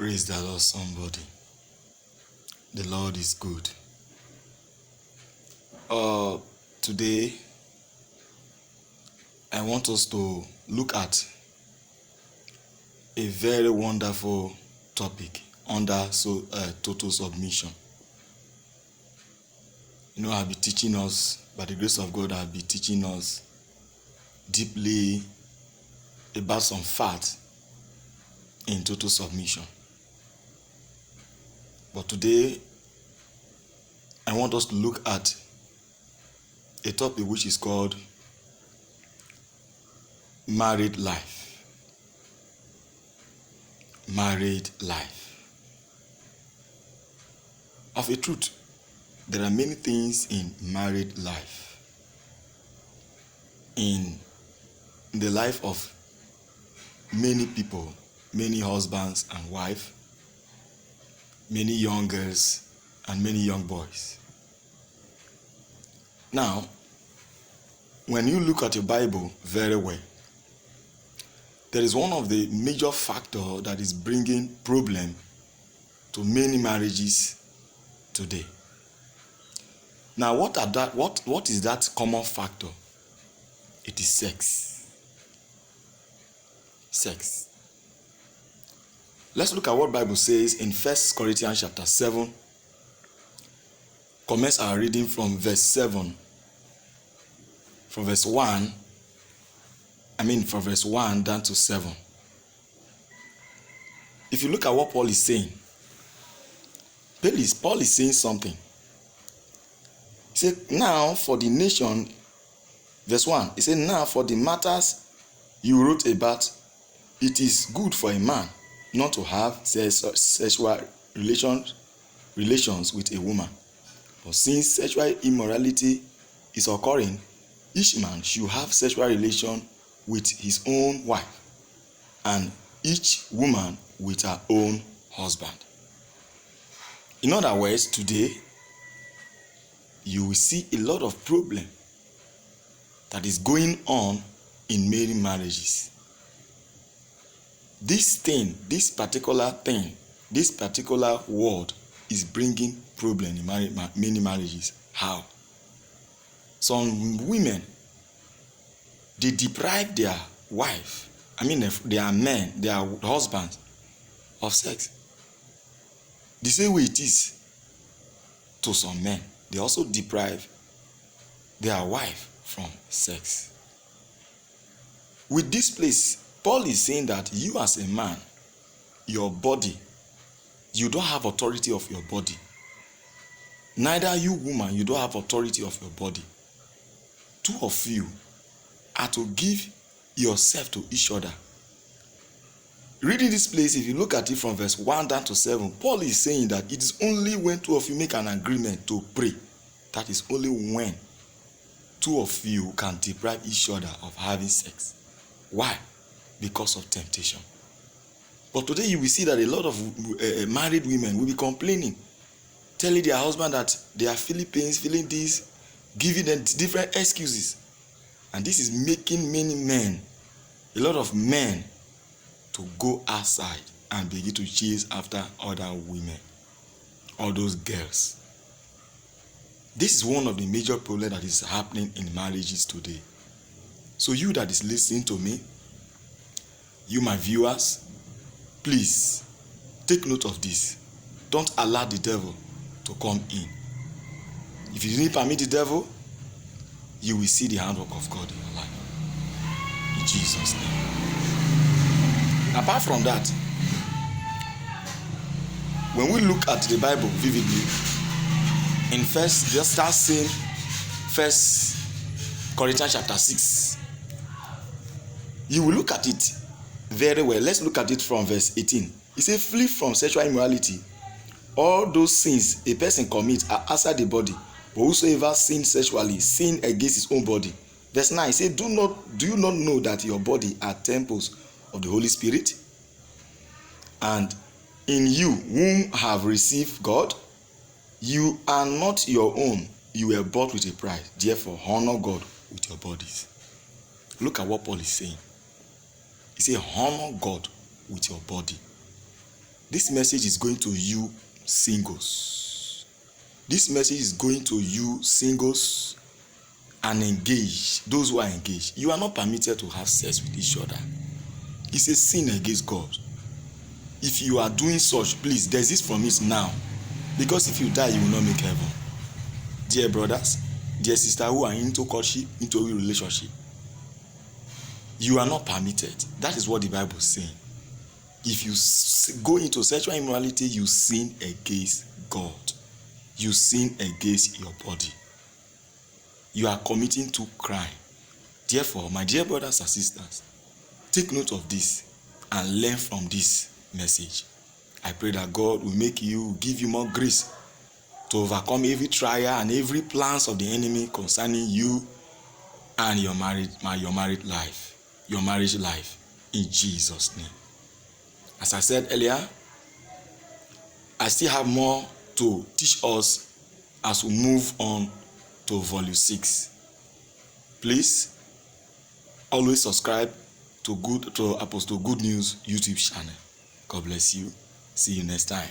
Praise the Lord, somebody. The Lord is good. Today, I want us to look at a very wonderful topic under total submission. I'll be teaching us, by the grace of God, I'll be teaching us deeply about some facts in total submission. But today, I want us to look at a topic which is called married life. Married life. Of a truth, there are many things in married life. In the life of many people, many husbands and wives, many young girls and many young boys. Now, when you look at your Bible very well, there is one of the major factors that is bringing problem to many marriages today. Now, what is that common factor? It is sex. Sex. Let's look at what Bible says in 1 Corinthians chapter 7. Commence our reading from verse 7. From verse 1 down to 7. If you look at what Paul is saying, Paul is saying something. He said, now for the nation, verse 1, he said, now for the matters you wrote about, it is good for a man not to have sexual relations with a woman. But since sexual immorality is occurring, each man should have sexual relation with his own wife, and each woman with her own husband. In other words, today, you will see a lot of problem that is going on in many marriages. This particular word is bringing problem in many marriages. How? Some women, they deprive their their husbands of sex. The same way it is to some men. They also deprive their wife from sex. With this place, Paul is saying that you as a man, your body, you don't have authority of your body. Neither you woman, you don't have authority of your body. Two of you are to give yourself to each other. Reading this place, if you look at it from verse 1 down to 7, Paul is saying that it is only when two of you make an agreement to pray, that is only when two of you can deprive each other of having sex. Why? Because of temptation. But today you will see that a lot of married women will be complaining, telling their husband that they are feeling pains, feeling this, giving them different excuses. And this is making a lot of men, to go outside and begin to chase after other women, all those girls. This is one of the major problems that is happening in marriages today. So you that is listening to me, you my viewers, please take note of this. Don't allow the devil to come in. If you didn't permit the devil, you will see the handwork of God in your life. In Jesus' name. Apart from that, when we look at the Bible vividly, in First Corinthians chapter 6, you will look at it very well. Let's look at it from verse 18. It says, flee from sexual immorality. All those sins a person commits are outside the body, but whosoever sins sexually sin against his own body. Verse 9, it says, do you not know that your body are temples of the Holy Spirit, and in you whom have received God? You are not your own, you were bought with a price. Therefore honor God with your bodies. Look at what Paul is saying. He says honor God with your body. This message is going to you singles. This message is going to you singles and engaged. Those who are engaged. You are not permitted to have sex with each other. It's a sin against God. If you are doing such, please desist from it now. Because if you die, you will not make heaven. Dear brothers, dear sisters who are into courtship, into a relationship, you are not permitted. That is what the Bible is saying. If you go into sexual immorality, you sin against God. You sin against your body. You are committing to crime. Therefore, my dear brothers and sisters, take note of this and learn from this message. I pray that God will give you more grace to overcome every trial and every plans of the enemy concerning you and your marriage life, in Jesus' name. As I said earlier, I still have more to teach us as we move on to volume 6. Please always subscribe to Apostle Good News YouTube channel. God bless you. See you next time.